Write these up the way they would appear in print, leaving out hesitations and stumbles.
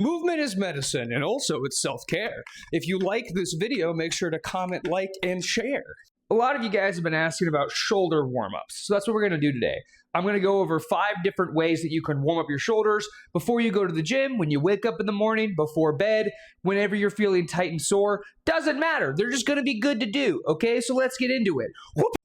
Movement is medicine, and also it's self-care. If you like this video, make sure to comment, like, and share. A lot of you guys have been asking about shoulder warm-ups, so that's what we're going to do today. I'm going to go over 5 different ways that you can warm up your shoulders before you go to the gym, when you wake up in the morning, before bed, whenever you're feeling tight and sore. Doesn't matter. They're just going to be good to do, okay? So let's get into it.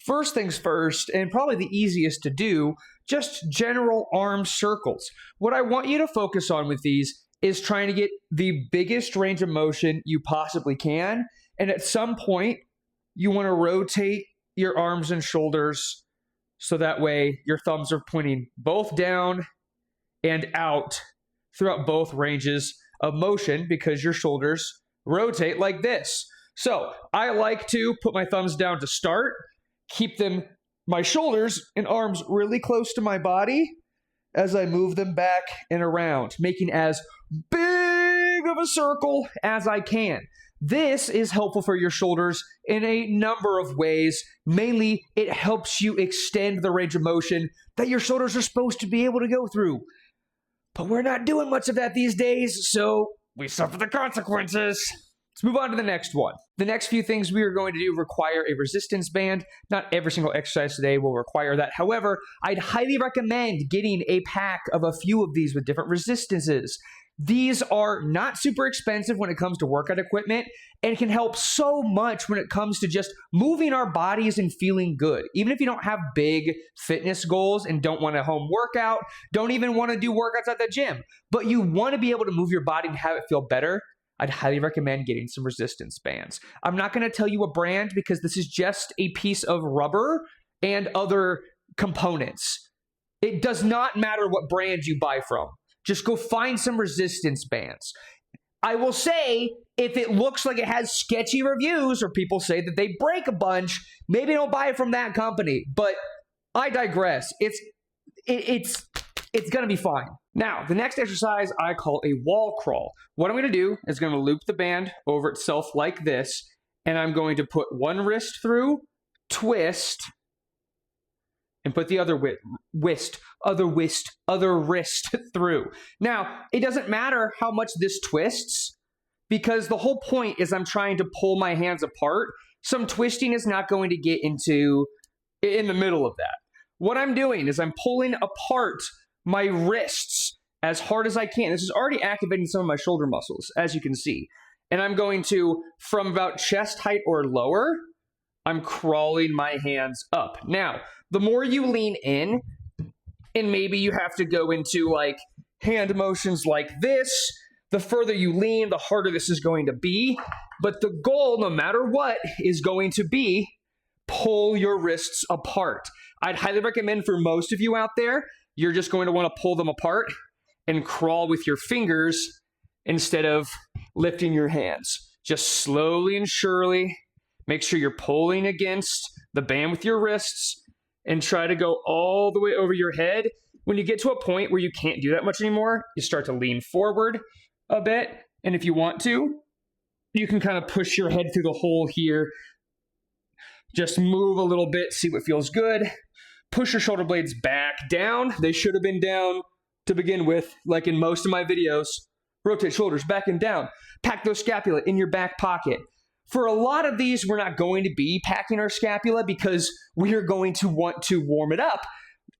First things first, and probably the easiest to do, just general arm circles. What I want you to focus on with these is trying to get the biggest range of motion you possibly can. And at some point, you want to rotate your arms and shoulders so that way your thumbs are pointing both down and out throughout both ranges of motion because your shoulders rotate like this. So I like to put my thumbs down to start, keep my shoulders and arms really close to my body as I move them back and around, making as big of a circle as I can. This is helpful for your shoulders in a number of ways. Mainly, it helps you extend the range of motion that your shoulders are supposed to be able to go through. But we're not doing much of that these days, so we suffer the consequences. Let's move on to the next one. The next few things we are going to do require a resistance band. Not every single exercise today will require that. However, I'd highly recommend getting a pack of a few of these with different resistances. These are not super expensive when it comes to workout equipment and can help so much when it comes to just moving our bodies and feeling good. Even if you don't have big fitness goals and don't want a home workout, don't even want to do workouts at the gym, but you want to be able to move your body and have it feel better, I'd highly recommend getting some resistance bands. I'm not going to tell you a brand because this is just a piece of rubber and other components. It does not matter what brand you buy from. Just go find some resistance bands. I will say, if it looks like it has sketchy reviews or people say that they break a bunch, maybe don't buy it from that company. But I digress. It's going to be fine. Now, the next exercise I call a wall crawl. What I'm going to do is going to loop the band over itself like this, and I'm going to put one wrist through, twist, and put the other wrist through. Now, it doesn't matter how much this twists, because the whole point is I'm trying to pull my hands apart. Some twisting is not going to get in the middle of that. What I'm doing is I'm pulling apart my wrists as hard as I can. This is already activating some of my shoulder muscles, as you can see. And I'm going to, from about chest height or lower, I'm crawling my hands up. Now, the more you lean in, and maybe you have to go into like hand motions like this, the further you lean, the harder this is going to be. But the goal, no matter what, is going to be pull your wrists apart. I'd highly recommend for most of you out there, you're just going to want to pull them apart and crawl with your fingers instead of lifting your hands. Just slowly and surely, make sure you're pulling against the band with your wrists and try to go all the way over your head. When you get to a point where you can't do that much anymore, you start to lean forward a bit. And if you want to, you can kind of push your head through the hole here. Just move a little bit, see what feels good. Push your shoulder blades back down. They should have been down to begin with, like in most of my videos. Rotate shoulders back and down. Pack those scapula in your back pocket. For a lot of these, we're not going to be packing our scapula because we are going to want to warm it up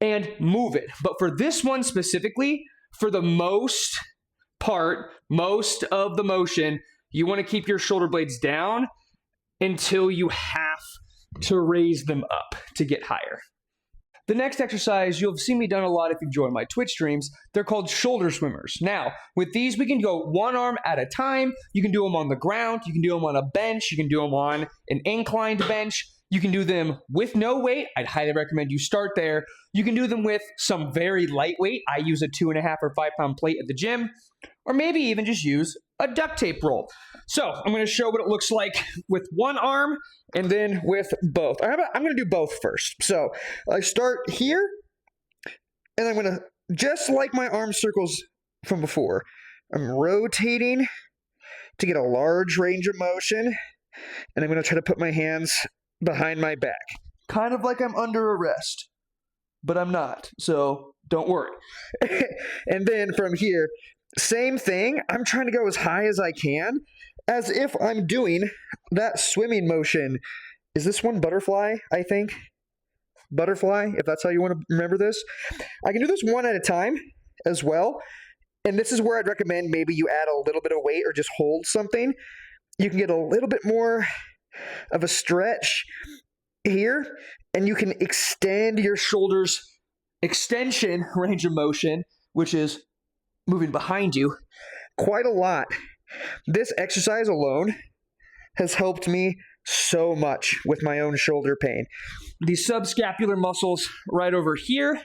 and move it. But for this one specifically, for the most part, most of the motion, you want to keep your shoulder blades down until you have to raise them up to get higher. The next exercise, you'll have seen me done a lot if you've joined my Twitch streams. They're called shoulder swimmers. Now, with these, we can go one arm at a time. You can do them on the ground. You can do them on a bench. You can do them on an inclined bench. You can do them with no weight. I'd highly recommend you start there. You can do them with some very lightweight. I use a 2.5 or 5 pound plate at the gym, or maybe even just use a duct tape roll. So I'm going to show what it looks like with one arm and then with both. I'm going to do both first. So I start here, and I'm going to, just like my arm circles from before, I'm rotating to get a large range of motion, and I'm going to try to put my hands behind my back. Kind of like I'm under arrest, but I'm not, so don't worry. And then from here, Same thing. I'm trying to go as high as I can, as if I'm doing that swimming motion. Is this one butterfly, I think? Butterfly, if that's how you want to remember this. I can do this one at a time as well. And this is where I'd recommend maybe you add a little bit of weight or just hold something. You can get a little bit more of a stretch here, and you can extend your shoulders extension range of motion, which is moving behind you, quite a lot. This exercise alone has helped me so much with my own shoulder pain. These subscapular muscles right over here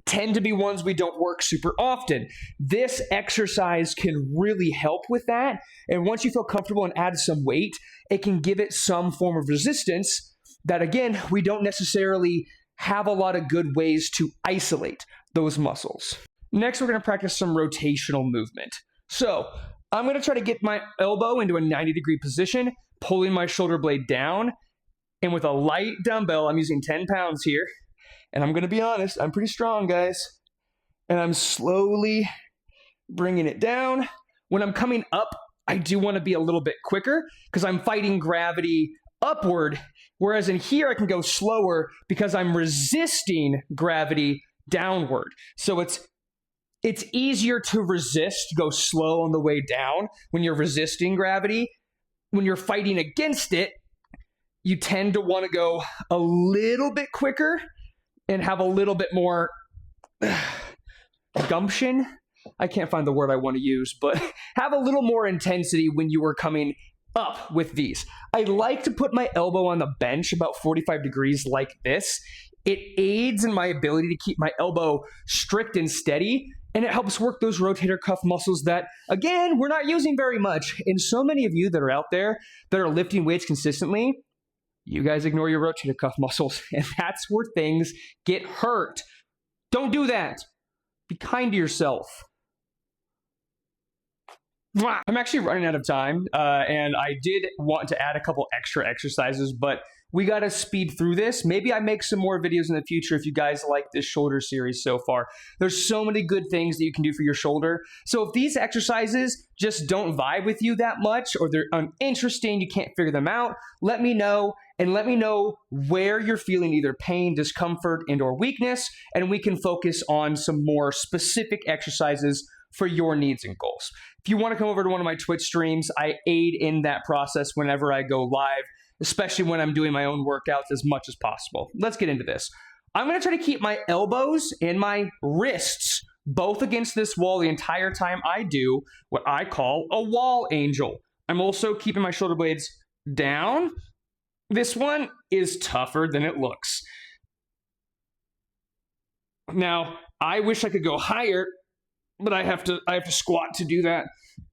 tend to be ones we don't work super often. This exercise can really help with that. And once you feel comfortable and add some weight, it can give it some form of resistance that, again, we don't necessarily have a lot of good ways to isolate those muscles. Next, we're going to practice some rotational movement. So I'm going to try to get my elbow into a 90-degree position, pulling my shoulder blade down. And with a light dumbbell, I'm using 10 pounds here. And I'm going to be honest, I'm pretty strong, guys. And I'm slowly bringing it down. When I'm coming up, I do want to be a little bit quicker because I'm fighting gravity upward. Whereas in here, I can go slower because I'm resisting gravity downward. So it's easier to resist, go slow on the way down when you're resisting gravity. When you're fighting against it, you tend to want to go a little bit quicker and have a little bit more gumption. I can't find the word I want to use, but have a little more intensity when you are coming up with these. I like to put my elbow on the bench about 45 degrees like this. It aids in my ability to keep my elbow strict and steady, and it helps work those rotator cuff muscles that, again, we're not using very much. And so many of you that are out there that are lifting weights consistently, you guys ignore your rotator cuff muscles, and that's where things get hurt. Don't do that. Be kind to yourself. I'm actually running out of time, and I did want to add a couple extra exercises, but we got to speed through this. Maybe I make some more videos in the future if you guys like this shoulder series so far. There's so many good things that you can do for your shoulder. So if these exercises just don't vibe with you that much, or they're uninteresting, you can't figure them out, let me know. And let me know where you're feeling either pain, discomfort, and or weakness, and we can focus on some more specific exercises for your needs and goals. If you want to come over to one of my Twitch streams, I aid in that process whenever I go live, especially when I'm doing my own workouts as much as possible. Let's get into this. I'm going to try to keep my elbows and my wrists both against this wall the entire time I do what I call a wall angel. I'm also keeping my shoulder blades down. This one is tougher than it looks. Now, I wish I could go higher, but I have to squat to do that,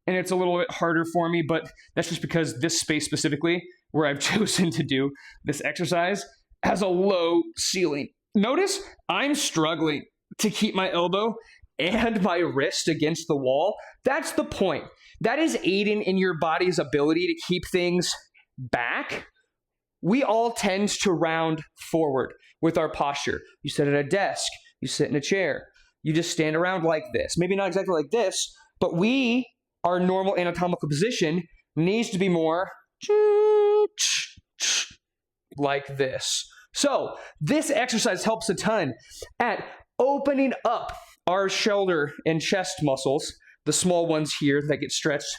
and it's a little bit harder for me, but that's just because this space specifically, where I've chosen to do this exercise, has a low ceiling. Notice I'm struggling to keep my elbow and my wrist against the wall. That's the point. That is aiding in your body's ability to keep things back. We all tend to round forward with our posture. You sit at a desk, you sit in a chair, you just stand around like this. Maybe not exactly like this, but our normal anatomical position needs to be more like this. So this exercise helps a ton at opening up our shoulder and chest muscles, the small ones here that get stretched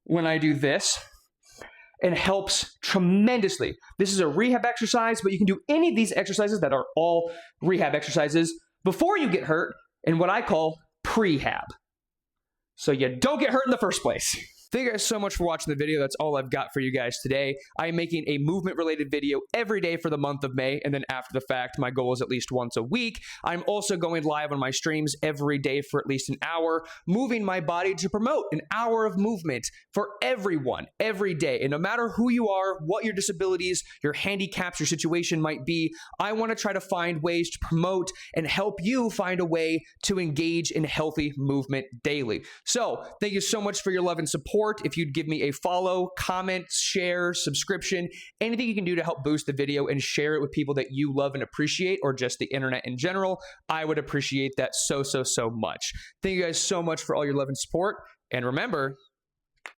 when I do this, and helps tremendously. This is a rehab exercise, but you can do any of these exercises that are all rehab exercises before you get hurt in what I call prehab. So you don't get hurt in the first place. Thank you guys so much for watching the video. That's all I've got for you guys today. I am making a movement-related video every day for the month of May, and then after the fact, my goal is at least once a week. I'm also going live on my streams every day for at least an hour, moving my body to promote an hour of movement for everyone, every day. And no matter who you are, what your disabilities, your handicaps, your situation might be, I want to try to find ways to promote and help you find a way to engage in healthy movement daily. So, thank you so much for your love and support. If you'd give me a follow, comment, share, subscription, anything you can do to help boost the video and share it with people that you love and appreciate, or just the internet in general, I would appreciate that so much. Thank you guys so much for all your love and support. And remember,